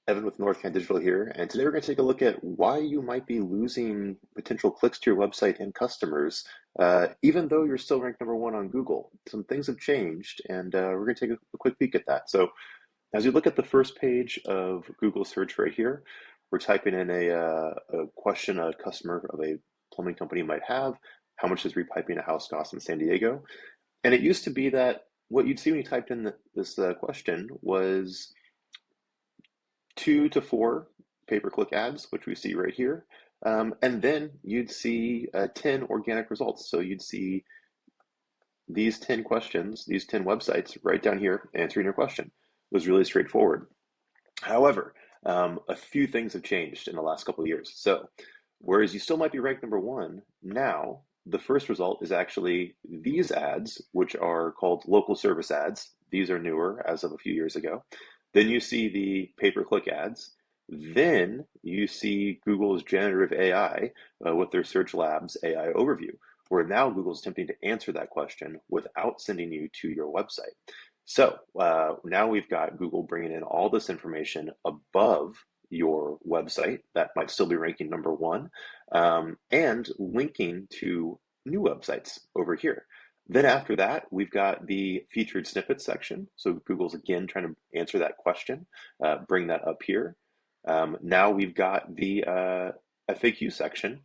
Evan with North Can Digital here, and today we're going to take a look at why you might be losing potential clicks to your website and customers, even though you're still ranked number one on Google. Some things have changed, and we're going to take a quick peek at that. So, as you look at the first page of Google search right here, we're typing in a question a customer of a plumbing company might have. How much does repiping a house cost in San Diego? And it used to be that what you'd see when you typed in this question was 2 to 4 pay-per-click ads, which we see right here. And then you'd see 10 organic results. So you'd see these 10 questions, these 10 websites right down here answering your question. It was really straightforward. However, a few things have changed in the last couple of years. So whereas you still might be ranked number one, now the first result is actually these ads, which are called local service ads. These are newer as of a few years ago. Then you see the pay-per-click ads. Then you see Google's generative AI with their Search Labs AI overview, where now Google's attempting to answer that question without sending you to your website. So now we've got Google bringing in all this information above your website that might still be ranking number one, and linking to new websites over here. Then after that, we've got the featured snippets section. So Google's again trying to answer that question, bring that up here. Now we've got the FAQ section.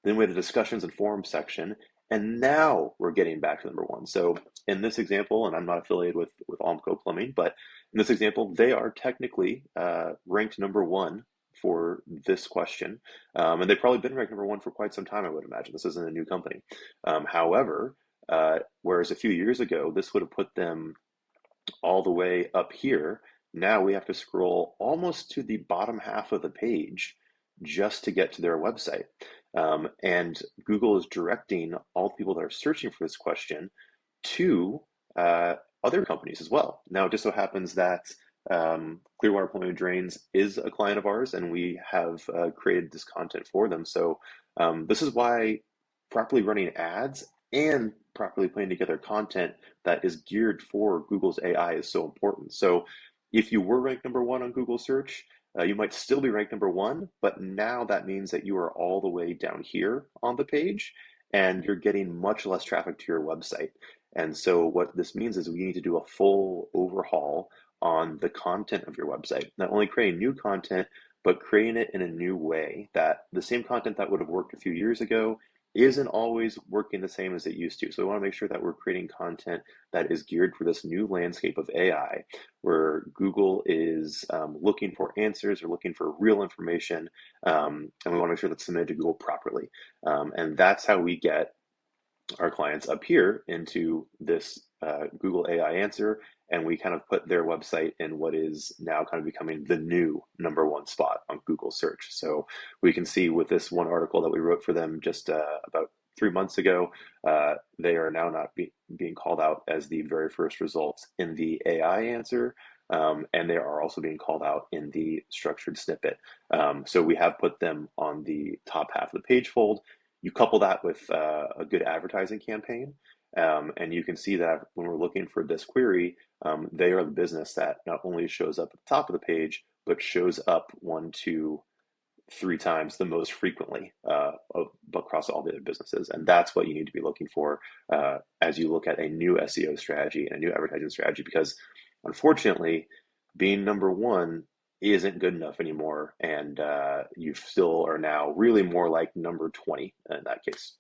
Then we have the discussions and forums section. And now we're getting back to number one. So in this example, and I'm not affiliated with Almco Plumbing, but in this example, they are technically ranked number one for this question. And they've probably been ranked number one for quite some time, I would imagine. This isn't a new company. However, whereas a few years ago, this would have put them all the way up here. Now we have to scroll almost to the bottom half of the page just to get to their website. And Google is directing all the people that are searching for this question to other companies as well. Now, it just so happens that Clearwater Plumbing and Drains is a client of ours, and we have created this content for them. So this is why properly running ads and properly putting together content that is geared for Google's AI is so important. So if you were ranked number one on Google search, you might still be ranked number one, but now that means that you are all the way down here on the page and you're getting much less traffic to your website. And so what this means is we need to do a full overhaul on the content of your website, not only creating new content, but creating it in a new way that the same content that would have worked a few years ago isn't always working the same as it used to. So we want to make sure that we're creating content that is geared for this new landscape of AI, where Google is looking for answers or looking for real information, and we want to make sure that's submitted to Google properly. And that's how we get our clients up here into this Google AI answer, and we kind of put their website in what is now kind of becoming the new number one spot on Google search. So we can see with this one article that we wrote for them just about 3 months ago, they are now not being called out as the very first results in the AI answer. And they are also being called out in the structured snippet. So we have put them on the top half of the page fold. You couple that with a good advertising campaign, and you can see that when we're looking for this query, they are the business that not only shows up at the top of the page, but shows up 1, 2, 3 times the most frequently across all the other businesses. And that's what you need to be looking for as you look at a new SEO strategy and a new advertising strategy, because unfortunately, being number one isn't good enough anymore, and you still are now really more like number 20 in that case.